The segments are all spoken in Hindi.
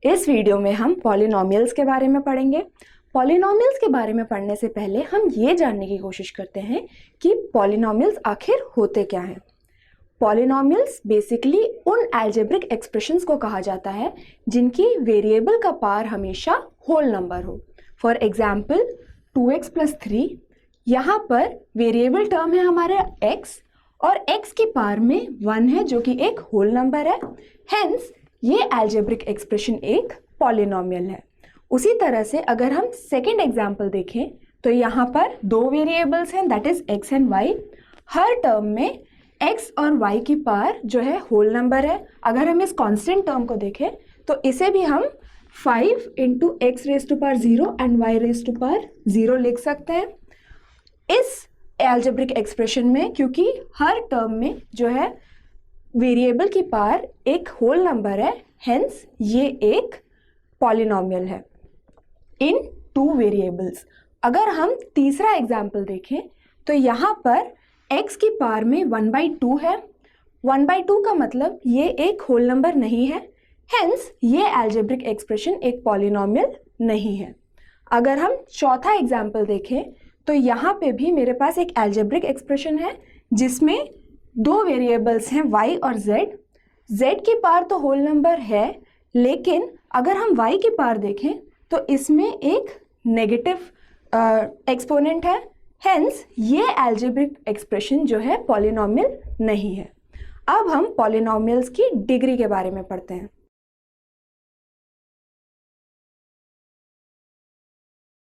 इस वीडियो में हम पॉलिनोमियल्स के बारे में पढ़ेंगे। पॉलिनोमियल्स के बारे में पढ़ने से पहले हम ये जानने की कोशिश करते हैं कि पॉलिनोमियल्स आखिर होते क्या हैं। पॉलिनोमियल्स बेसिकली उन अलजेब्रिक एक्सप्रेशंस को कहा जाता है जिनकी वेरिएबल का पावर हमेशा होल नंबर हो। फॉर एग्जाम्पल 2x + 3, यहाँ पर वेरिएबल टर्म है हमारे x और x की पावर में 1 है जो कि एक होल नंबर है। हेंस ये अलजेब्रिक एक्सप्रेशन एक पॉलिनोमियल है। उसी तरह से अगर हम सेकेंड एग्जाम्पल देखें तो यहाँ पर दो वेरिएबल्स हैं, that is x and y। Her term में x और y की पावर जो है होल नंबर है। अगर हम इस कांस्टेंट टर्म को देखें तो इसे भी हम 5 × x⁻0 एंड y⁻0 लिख सकते हैं इस अलजेब्रिक एक्सप्रेशन में, क्योंकि हर टर्म में जो है वेरिएबल की पावर एक होल नंबर है। हेंस ये एक पॉलिनोमियल है इन टू वेरिएबल्स। अगर हम तीसरा एग्जाम्पल देखें तो यहाँ पर x की पावर में 1/2 है। 1/2 का मतलब ये एक होल नंबर नहीं है। हेंस ये अलजेब्रिक एक्सप्रेशन एक पॉलिनोमियल नहीं है। अगर हम चौथा एग्जाम्पल देखें तो यहाँ पे भी मेरे पास एक अलजेब्रिक एक्सप्रेशन है जिसमें दो वेरिएबल्स हैं y और z। z की पावर तो होल नंबर है, लेकिन अगर हम y की पावर देखें तो इसमें एक नेगेटिव एक्सपोनेंट है। हेंस ये अलजेब्रिक एक्सप्रेशन जो है पॉलिनोमियल नहीं है। अब हम पॉलिनोमियल्स की डिग्री के बारे में पढ़ते हैं।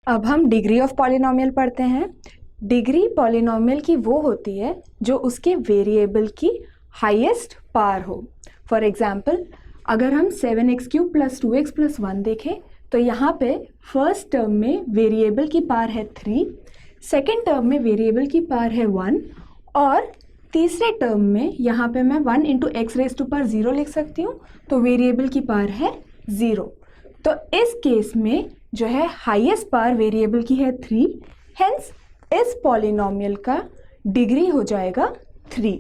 अब हम डिग्री ऑफ पॉलिनोमियल पढ़ते हैं। डिग्री पॉलिनोमियल की वो होती है जो उसके वेरिएबल की हाईएस्ट पावर हो। फॉर एग्जाम्पल अगर हम 7x³ + 2x + 1 देखें तो यहाँ पे फर्स्ट टर्म में वेरिएबल की पावर है 3, सेकेंड टर्म में वेरिएबल की पावर है 1 और तीसरे टर्म में यहाँ पे मैं 1 × x⁻0 लिख सकती हूँ, तो वेरिएबल की पावर है 0। तो इस केस में जो है हाईएस्ट पावर वेरिएबल की है 3। हेंस इस पॉलिनोमियल का डिग्री हो जाएगा 3।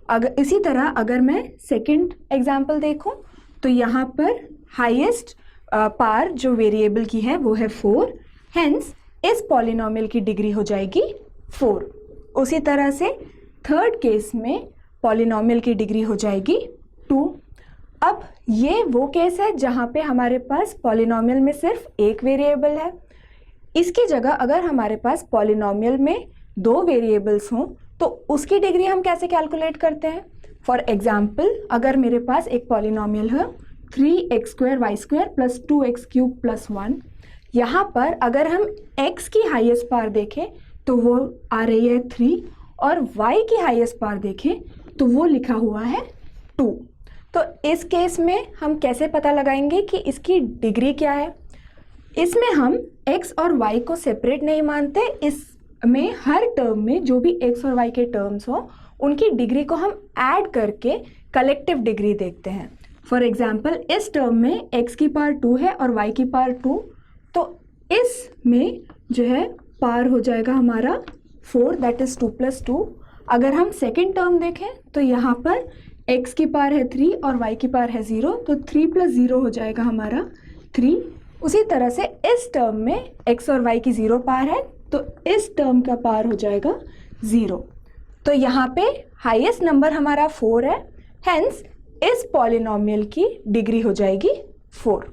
अगर इसी तरह अगर मैं सेकंड एग्जांपल देखूं तो यहाँ पर हाईएस्ट पावर जो वेरिएबल की है वो है 4। हेंस इस पॉलिनोमियल की डिग्री हो जाएगी 4। उसी तरह से थर्ड केस में पॉलिनोमियल की डिग्री हो जाएगी 2। अब ये वो केस है जहाँ पे हमारे पास पॉलिनोमियल में सिर्फ एक वेरिएबल है। इसकी जगह अगर हमारे पास पॉलिनोमियल में दो वेरिएबल्स हों तो उसकी डिग्री हम कैसे कैलकुलेट करते हैं। फॉर एग्जाम्पल अगर मेरे पास एक पॉलिनोमियल है 3x² y² + 2x³ + 1, यहाँ पर अगर हम x की हाईएस्ट पावर देखें तो वो आ रही है 3 और y की हाईएस्ट पावर देखें तो वो लिखा हुआ है 2। तो इस केस में हम कैसे पता लगाएंगे कि इसकी डिग्री क्या है। इसमें हम x और y को सेपरेट नहीं मानते, इसमें हर टर्म में जो भी x और y के टर्म्स हो उनकी डिग्री को हम ऐड करके कलेक्टिव डिग्री देखते हैं। फॉर एग्जाम्पल इस टर्म में x की पावर 2 है और y की पावर 2, तो इसमें जो है पावर हो जाएगा हमारा 4, दैट इज 2 + 2। अगर हम सेकेंड टर्म देखें तो यहाँ पर x की पावर है 3 और y की पावर है 0, तो 3 + 0 हो जाएगा हमारा 3। उसी तरह से इस टर्म में x और y की 0 पावर है, तो इस टर्म का पावर हो जाएगा 0। तो यहाँ पे हाईएस्ट नंबर हमारा 4 है। हेंस इस पॉलिनोमियल की डिग्री हो जाएगी 4।